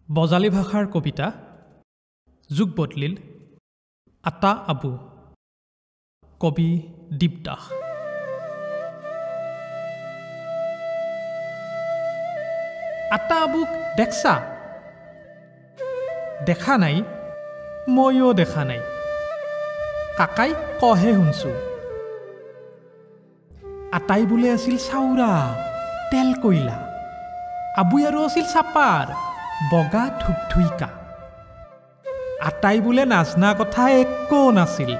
বজালী ভাষাৰ কবিতা যুগ বদলিল আতা আবু কবি দীপ দাস। আতা আবুক দেখছা? দেখা নাই, ময়ো দেখা নাই, কাকাই কহে শুনছো। আটাই বোলে আছিল চাউৰা তেল কয়লা, আবুই আৰু আছিল চাপাৰ বগা ধুকধুইকা। আটাই বোলে নাজনা কথা একো নাছিল,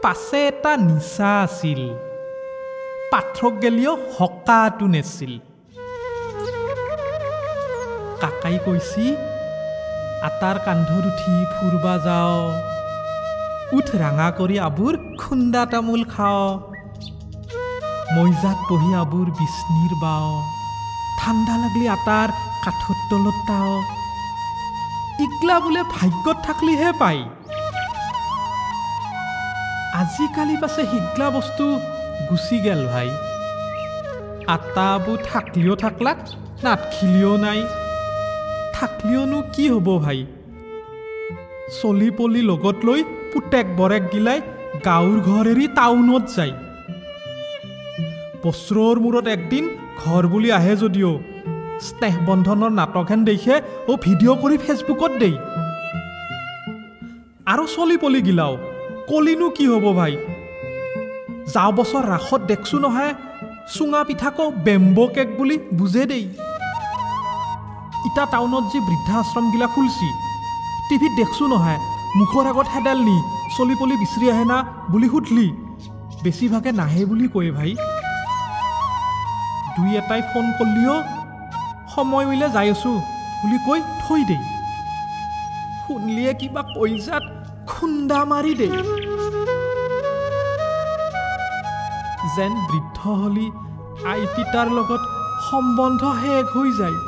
পাছে এটা নিচা আছিল, পাথৰক গেলিও হকাটো নেছিল। কাকাই কৈছি আটাৰ কান্ধত উঠি ফুৰবা যাওঁ, উঠ ৰাঙা কৰি আবুৰ খুন্দা তামোল খাওঁ, মৈজাত বহি আবুৰ বিচনীৰ বাওঁ, ঠাণ্ডা লাগলি আটাৰ কাঠৰ তলত তাও। ইগলা বোলে ভাগ্যত থাকলিহে পাই, আজিকালি পাছে সিগলা বস্তু গুচি গেল ভাই। আটা আবু থাকলিও থাকলাক, নাথখিলিও নাই। থাকলিওনো কি হ'ব ভাই, চলি পলি লগত লৈ পুতেক বৰেক গিলাই গাঁৱৰ ঘৰ এৰি টাউনত যায়। বছৰৰ মূৰত একদিন ঘৰ বুলি আহে যদিও স্নেহ বন্ধনৰ নাটকহেন দেখে ও ভিডিঅ' কৰি ফেচবুকত দেই। আৰু চলি পলি গিলাও কলিনো কি হ'ব ভাই, যাওঁ বছৰ ৰাসত দেখছো নহয় চুঙা পিঠাকো বেম্বো কেক বুলি বুজে দেই। ইটা টাউনত যি বৃদ্ধাশ্ৰমগিলা খুলছি টিভিত দেখছো নহয়, মুখৰ আগত হেডাল নি চলি পলি বিচাৰি আহে না বুলি সুধলি বেছিভাগে নাহে বুলি কয় ভাই। দুই এটাই ফোন কৰিলিও সময় মিলে যাই আছো বুলি কৈ থৈ দেই। শুনলিয়ে কিবা কইজাত খুন্দা মাৰি দেই, যেন বৃদ্ধ হলি আই পিতাৰ লগত সম্বন্ধ শেষ হৈ যায়।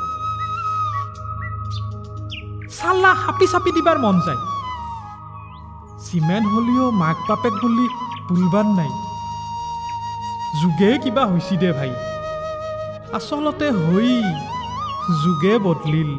চাল্লা হাপি চাপি দিবাৰ মন যায়, যিমান হলিও মাক বাপেক বুলি বুলবান নাই। যুগে কিবা হৈছি দে ভাই, আচলতে হৈ যুগে বদলিল।